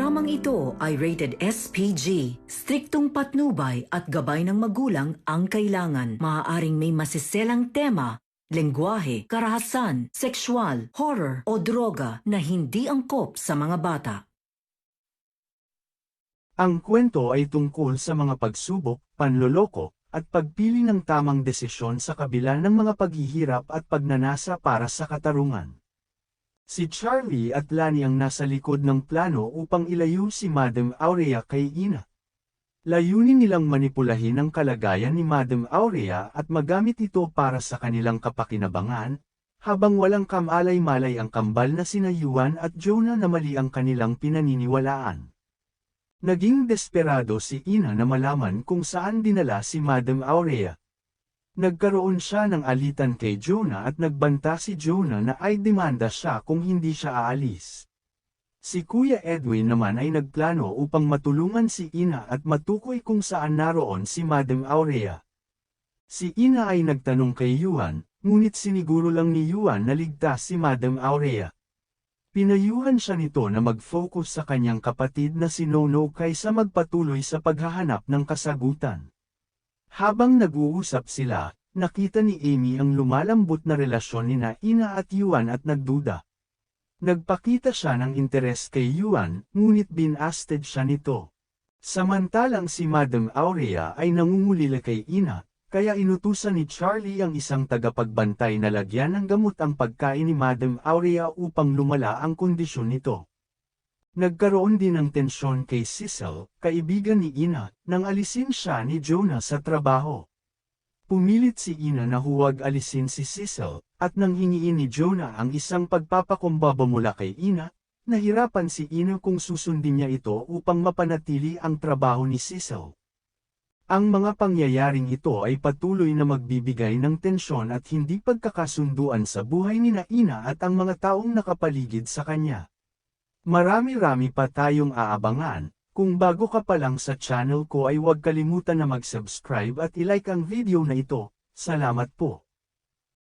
Programang ito ay rated SPG. Striktong patnubay at gabay ng magulang ang kailangan. Maaaring may masiselang tema, lengguwahe, karahasan, sexual, horror o droga na hindi angkop sa mga bata. Ang kwento ay tungkol sa mga pagsubok, panloloko, at pagpili ng tamang desisyon sa kabila ng mga paghihirap at pagnanasa para sa katarungan. Si Charlie at Lani ang nasa likod ng plano upang ilayo si Madam Aurea kay Ina. Layunin nilang manipulahin ang kalagayan ni Madam Aurea at magamit ito para sa kanilang kapakinabangan, habang walang kamalay-malay ang kambal na sina Yuan at Jonah na mali ang kanilang pinaniniwalaan. Naging desperado si Ina na malaman kung saan dinala si Madam Aurea. Nagkaroon siya ng alitan kay Jonah at nagbanta si Jonah na ay demanda siya kung hindi siya aalis. Si Kuya Edwin naman ay nagplano upang matulungan si Ina at matukoy kung saan naroon si Madam Aurea. Si Ina ay nagtanong kay Yuan, ngunit siniguro lang ni Yuan na ligtas si Madam Aurea. Pinayuhan siya nito na mag-focus sa kanyang kapatid na si Nono kaysa magpatuloy sa paghahanap ng kasagutan. Habang nag-uusap sila, nakita ni Amy ang lumalambot na relasyon nina Ina at Yuan at nagduda. Nagpakita siya ng interes kay Yuan, ngunit binasted siya nito. Samantalang si Madam Aurea ay nangungulila kay Ina, kaya inutusan ni Charlie ang isang tagapagbantay na lagyan ng gamot ang pagkain ni Madam Aurea upang lumala ang kondisyon nito. Nagkaroon din ng tensyon kay Cecil, kaibigan ni Ina, nang alisin siya ni Jonah sa trabaho. Pumilit si Ina na huwag alisin si Cecil, at nang hingiin ni Jonah ang isang pagpapakumbaba mula kay Ina, nahirapan si Ina kung susundin niya ito upang mapanatili ang trabaho ni Cecil. Ang mga pangyayaring ito ay patuloy na magbibigay ng tensyon at hindi pagkakasunduan sa buhay ni Ina at ang mga taong nakapaligid sa kanya. Marami-rami pa tayong aabangan. Kung bago ka pa lang sa channel ko ay huwag kalimutan na mag-subscribe at i-like ang video na ito. Salamat po.